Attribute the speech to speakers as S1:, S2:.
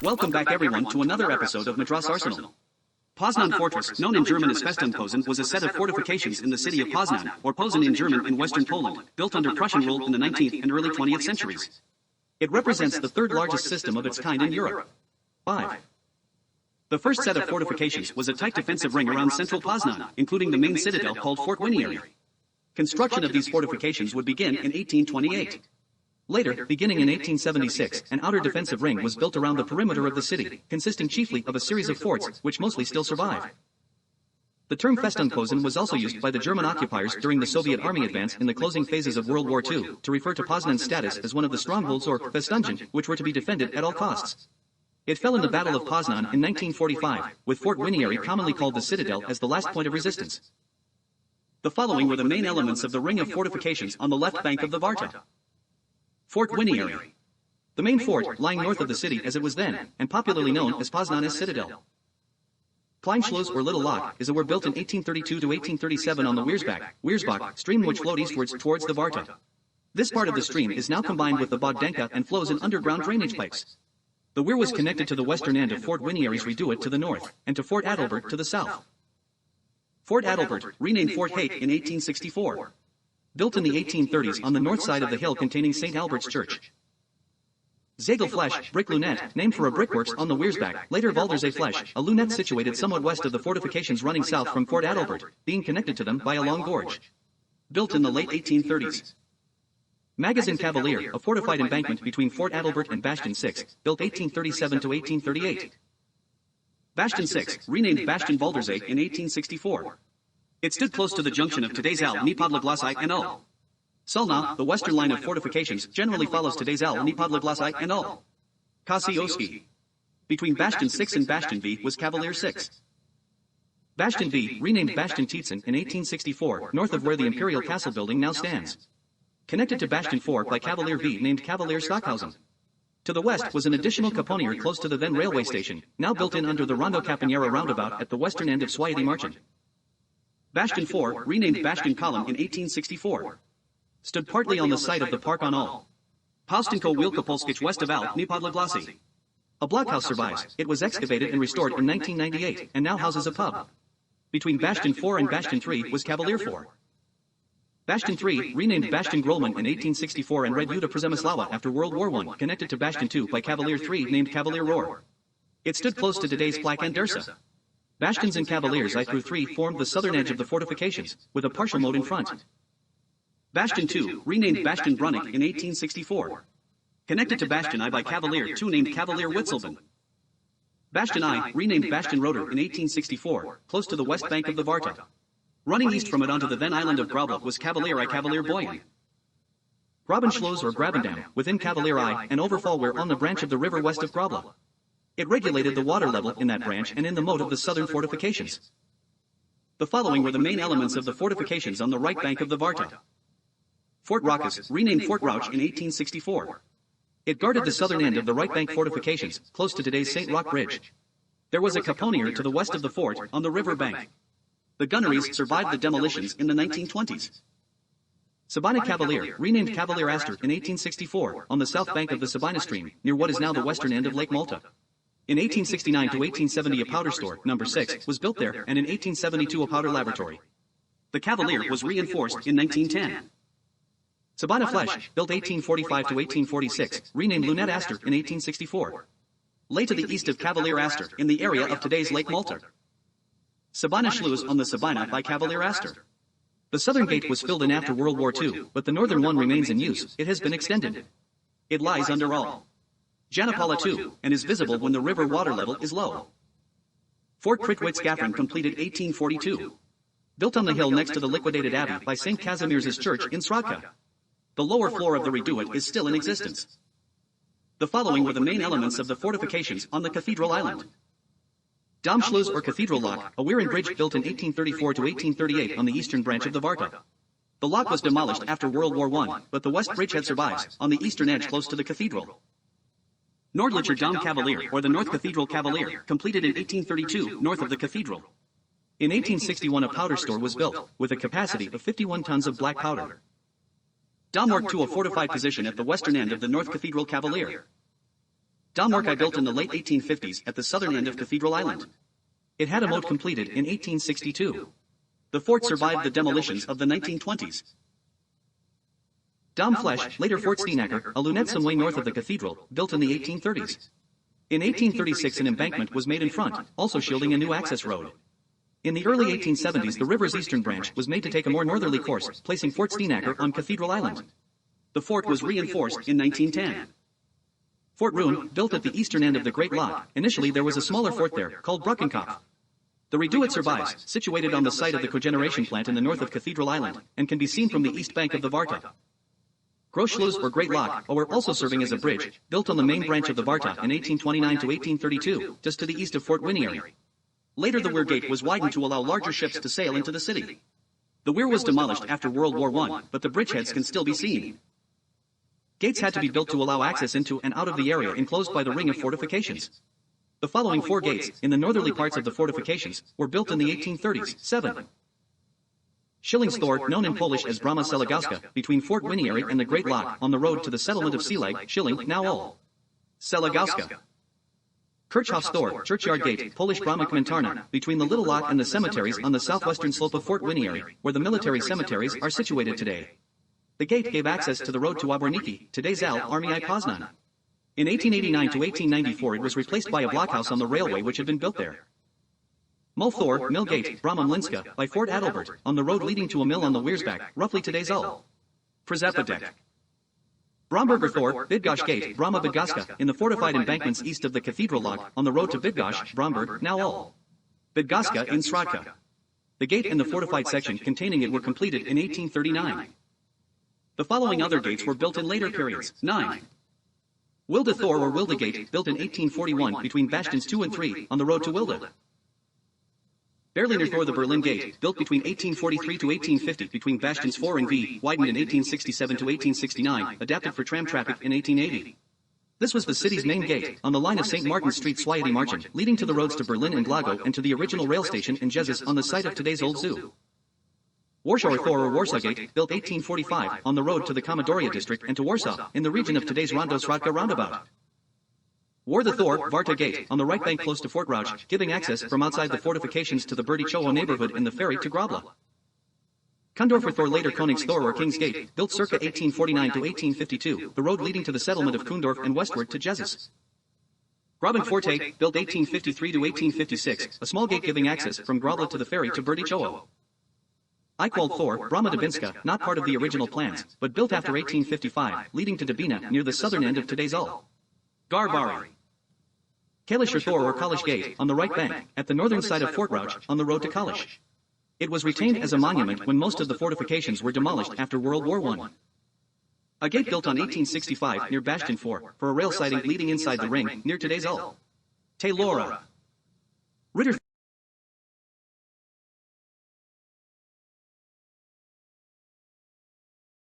S1: Welcome back everyone to another episode of Madras Arsenal. Poznan Fortress, known in German as Festung Posen, was a set of fortifications in the city of Poznan, or Posen in German, in western Poland, built under Prussian rule in the 19th and early 20th centuries. It represents the third largest system of its kind in Europe. 5. The first set of fortifications was a tight defensive ring around central Poznan, including the main citadel called Fort Winiary. Construction of these fortifications would begin in 1828. Later, beginning in 1876, an outer defensive ring was built around the perimeter of the city, consisting chiefly of a series of forts, which mostly still survive. The term Festung Posen was also used by the German occupiers during the Soviet army advance in the closing phases of World War II, to refer to Poznan's status as one of the strongholds or Festungen, which were to be defended at all costs. It fell in the Battle of Poznan in 1945, with Fort Winiary commonly called the Citadel as the last point of resistance. The following were the main elements of the ring of fortifications on the left bank of the Varta. Fort Winiary. The main fort, lying north of the city as it was then, and popularly known as Poznan's Citadel. Kleinschloss or Little Lock is a weir built in 1832 to 1837 on the Wiersbach stream which flowed eastwards towards the Varta. This part of the stream is now combined with the Bogdanka and flows in underground drainage pipes. The weir was connected to the western end of Fort Winiary's Reduit to the north, and to Fort Adalbert to the south. Fort Adalbert, renamed Fort Hake in 1864. Built in the 1830s on the north side of the hill containing St. Albert's Church. Zegelflesch, brick lunette, named for a brickworks on the Wiersbach, later Waldersee-Flesch, a lunette situated somewhat west of the fortifications running south from Fort Adalbert, being connected to them by a long gorge. Built in the late 1830s. Magazin Cavalier, a fortified embankment between Fort Adalbert and Bastion 6, built 1837 to 1838. Bastion 6, renamed Bastion Waldersee in 1864. It stood close to the junction of today's Al Niepodleglasy and Ul. Sulna, the western line of fortifications, generally follows today's Al Niepodleglasy and Ul. Kosioski. Between Bastion 6 and Bastion V was Cavalier 6. Bastion V, renamed Bastion Tietzen in 1864, north of where the Imperial Castle building now stands. Connected to Bastion 4 by Cavalier V named Cavalier Stockhausen. To the west was an additional caponier close to the then railway station, now built in under the Rondo Caponera roundabout at the western end of Swiaty Marchand. Bastion 4, renamed Bastion Column in 1864. Stood partly on the site of the Park on Ul. Paustenko Wielkopolskich west of Al Niepodleglasy. A blockhouse survives. It was excavated and restored in 1998, and now houses a pub. Between Bastion 4 and Bastion 3 was Cavalier 4. Bastion 3, renamed Bastion Grolman in 1864 and Reduta Przemysława after World War I, connected to Bastion 2 by Cavalier 3 named Cavalier Rohr. It stood close to today's Plak and Dersa. Bastions and Cavaliers I through 3 formed the southern edge of the fortifications, with a partial moat in front. Bastion 2, renamed Bastion Brunnich in 1864. Connected to Bastion I by Cavalier 2 named Cavalier Witzelben. Bastion I, renamed Bastion Roder in 1864, close to the west bank of the Varta. Running east from it onto the then island of Grabla was Cavalier I Cavalier Boyen. Grabenschloss or Grabendam, within Cavalier I, an overfall weir on the branch of the river west of Grabla. It regulated the water level in that branch and in the moat of the southern fortifications. The following were the main elements of the fortifications on the right bank of the Varta. Fort Raucus, renamed Fort Rauch in 1864. It guarded the southern end of the right bank fortifications, close to today's St. Roch Bridge. There was a caponier to the west of the fort, on the river bank. The gunneries survived the demolitions in the 1920s. Sabina Cavalier, renamed Cavalier Astor in 1864, on the south bank of the Sabina stream, near what is now the western end of Lake Malta. In 1869 to 1870 a powder store, number 6, was built there, and in 1872 a powder laboratory. The Cavalier was reinforced in 1910. Sabina Flesch, built 1845 to 1846, renamed Lunette Astor in 1864. Lay to the east of Cavalier Astor, in the area of today's Lake Malta. Sabina Schluss on the Sabina by Cavalier Astor. The southern gate was filled in after World War II, but the northern one remains in use. It has been extended. It lies under Ul. Janapala 2, and is visible when the river water level is low. Fort Kritwitz-Gaffrin completed 1842. Built on the hill next to the liquidated abbey by St. Casimir's Church in Srodka. The lower floor of the Reduit is still in existence. The following were the main elements of the fortifications on the Cathedral Island. Domschluss or Cathedral Lock, a weir and bridge built in 1834 to 1838 on the eastern branch of the Varta. The lock was demolished after World War I, but the west bridgehead survives, on the eastern edge close to the cathedral. Nordlicher Dom Cavalier, or the North Cathedral Cavalier, completed in 1832, north of the cathedral. In 1861 a powder store was built, with a capacity of 51 tons of black powder. Dom worked to a fortified position at the western end of the North Cathedral Cavalier. Domwerk built in the late 1850s at the southern end of Cathedral Island. It had a moat completed in 1862. The fort survived the demolitions of the 1920s. Domflesch, later Fort Steenacker, a lunette some way north of the cathedral, built in the 1830s. In 1836 an embankment was made in front, also shielding a new access road. In the early 1870s the river's eastern branch was made to take a more northerly course, placing Fort Steenacker on Cathedral Island. The fort was reinforced in 1910. Fort Roon, built at the eastern end of the Great Lock, initially there was a smaller fort there, called Brückenkopf. The redout survives, situated on the site of the cogeneration plant in the north of Cathedral Island, and can be seen from the east bank of the Varta. Großschluss or Great Lock, were also serving as a bridge, built on the main branch of the Varta in 1829 to 1832, just to the east of Fort Winiary. Later the Weir Gate was widened to allow larger ships to sail into the city. The weir was demolished after World War I, but the bridgeheads can still be seen. Gates had to be built to allow access into and out of the area enclosed by the ring of fortifications. The following 4 gates, in the northerly parts of the fortifications, were built in the 1830s. 7. Schillingsthor, known in Polish as Brama Seligowska, between Fort Winiary and the Great Lock, on the road to the settlement of Selag, Schilling, now all. Seligowska. Kirchhofsthor, Churchyard Gate, Polish Brama Komentarna, between the Little Lock and the cemeteries on the southwestern slope of Fort Winiary, where the military cemeteries are situated today. The gate gave access to the road to Obroniki, today's Army I Poznan. In 1889 to 1894 it was replaced by a blockhouse on the railway which had been built there. Multhor, Mill Gate, Brama Mlinska, by Fort Adalbert, on the road leading to a mill on the Wiersbach, roughly today's Ull. Przepodek. Bromberger Thor, Bydgoszcz Gate, Brama Bydgoszcz, in the fortified embankments east of the Cathedral Lock, on the road to Bydgoszcz, Bromberg, now Ull. Bydgoszcz in Srodka. The gate and the fortified section containing it were completed in 1839. The following other gates were built in later periods. 9. Wilde Thor or Wilde Gate, built in 1841 between bastions 2 and 3, on the road to Wilde. Berliner Thor, the Berlin Gate, built between 1843 to 1850 between bastions 4 and V, widened in 1867 to 1869, adapted for tram traffic in 1880. This was the city's main gate, on the line of St. Martin's Street Swiety Marchand, leading to the roads to Berlin and Glago and to the original rail station in Jesus on the site of today's Old Zoo. Warsaw Thor or Warsaw Gate, built 1845, on the road to the Komodoria district and to Warsaw, in the region of today's Rondo-Srodka roundabout. War the Thor, Varta Gate, on the right bank close to Fort Rauch, giving access from outside the fortifications to the Berdychowo neighborhood and the ferry to Grobla. Kundorfer Thor, later Konings Thor or King's Gate, built circa 1849 to 1852, the road leading to the settlement of Kundorf and westward to Jesus. Graben Forte, built 1853 to 1856, a small gate giving access from Grobla to the ferry to Berdychowo. Eichwald Thor, Brama Dubinska, not part of the original plans, but built after 1855, leading to Dubina, near the southern end of today's Ull. Garvari. Kalischer Thor or Kalish Gate, on the right bank, at the northern side of Fort Rauch, on the road to Kalish. It was retained as a monument when most of the fortifications were demolished after World War I. A gate built on 1865 near Bastion 4, for a rail siding leading inside the ring, near today's Ull. Taylora. Ritter